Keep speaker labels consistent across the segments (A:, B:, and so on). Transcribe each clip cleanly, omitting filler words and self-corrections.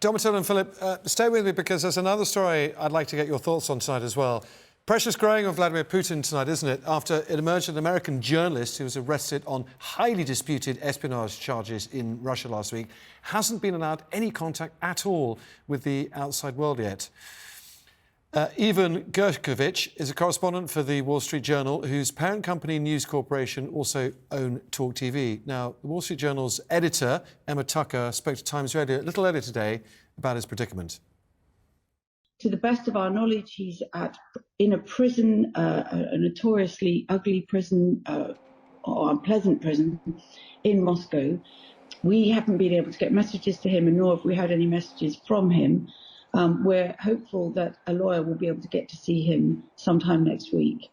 A: Domitilla and Philip, stay with me because there's another story I'd like to get your thoughts on tonight as well. Pressure's growing on Vladimir Putin tonight, isn't it? After it emerged an American journalist who was arrested on highly disputed espionage charges in Russia last week hasn't been allowed any contact at all with the outside world yet. Evan Gershkovich is a correspondent for the Wall Street Journal, whose parent company News Corporation also own talkTV. Now, the Wall Street Journal's editor, Emma Tucker, spoke to Times Radio a little earlier today about his predicament.
B: To the best of our knowledge, he's in a prison, a notoriously ugly prison, or unpleasant prison in Moscow. We haven't been able to get messages to him, and nor have we had any messages from him. We're hopeful that a lawyer will be able to get to see him sometime next week.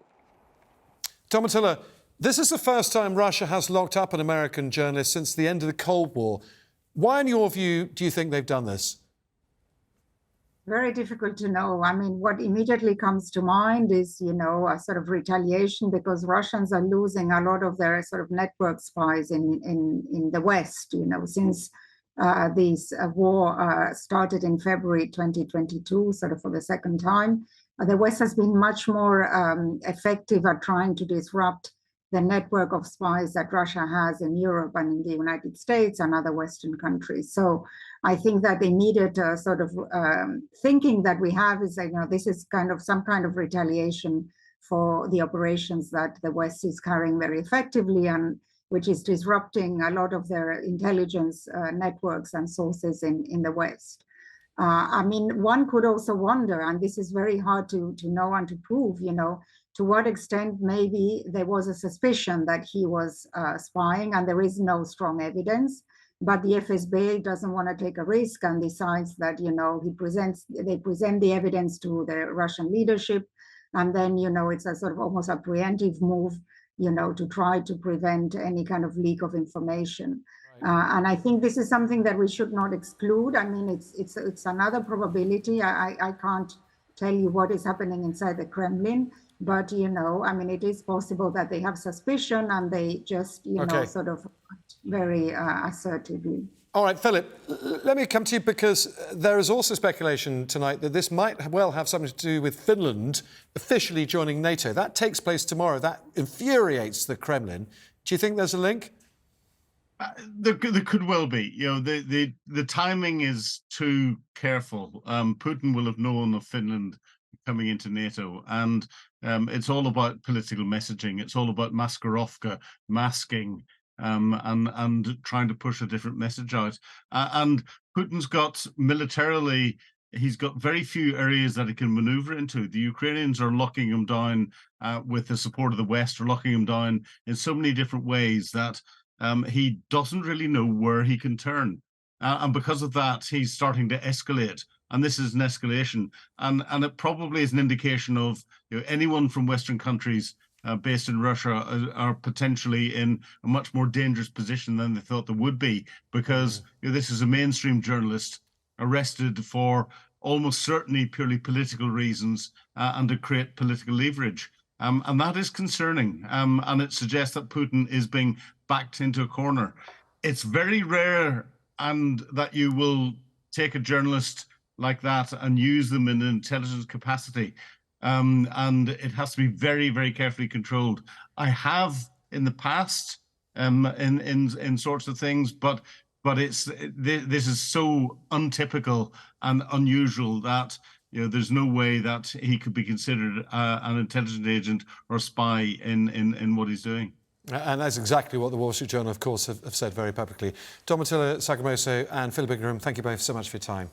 A: Domitilla, this is the first time Russia has locked up an American journalist since the end of the Cold War. Why, in your view, do you think they've done this?
C: Very difficult to know. I mean, what immediately comes to mind is, a sort of retaliation, because Russians are losing a lot of their sort of network spies in the West, since this war started in February 2022, sort of for the second time. The West has been much more effective at trying to disrupt the network of spies that Russia has in Europe and in the United States and other Western countries. So I think that the immediate sort of thinking that we have is that, this is kind of some kind of retaliation for the operations that the West is carrying very effectively, and which is disrupting a lot of their intelligence networks and sources in the West. I mean, one could also wonder, and this is very hard to know and to prove, to what extent maybe there was a suspicion that he was spying, and there is no strong evidence, but the FSB doesn't want to take a risk and decides that, they present the evidence to the Russian leadership, and then, it's a sort of almost a preemptive move, to try to prevent any kind of leak of information. Right. And I think this is something that we should not exclude. I mean, it's another probability. I can't tell you what is happening inside the Kremlin, but, I mean, it is possible that they have suspicion and they just, sort of very assertively.
A: All right, Philip, let me come to you, because there is also speculation tonight that this might well have something to do with Finland officially joining NATO. That takes place tomorrow. That infuriates the Kremlin. Do you think there's a link?
D: There could well be. The timing is too careful. Putin will have known of Finland coming into NATO, and it's all about political messaging. It's all about maskirovka, masking, and trying to push a different message out. And Putin's got militarily, he's got very few areas that he can maneuver into. The Ukrainians are locking him down with the support of the West, are locking him down in so many different ways that he doesn't really know where he can turn. And because of that, he's starting to escalate. And this is an escalation. And it probably is an indication of anyone from Western countries based in Russia are potentially in a much more dangerous position than they thought they would be, because this is a mainstream journalist arrested for almost certainly purely political reasons and to create political leverage. And that is concerning. And it suggests that Putin is being backed into a corner. It's very rare and that you will take a journalist like that and use them in an intelligence capacity. And it has to be very, very carefully controlled. I have in the past in sorts of things, but this is so untypical and unusual that there's no way that he could be considered an intelligence agent or a spy in what he's doing.
A: And that's exactly what the Wall Street Journal, of course, have said very publicly. Domitilla Sagamoso and Phillip Ingram, thank you both so much for your time.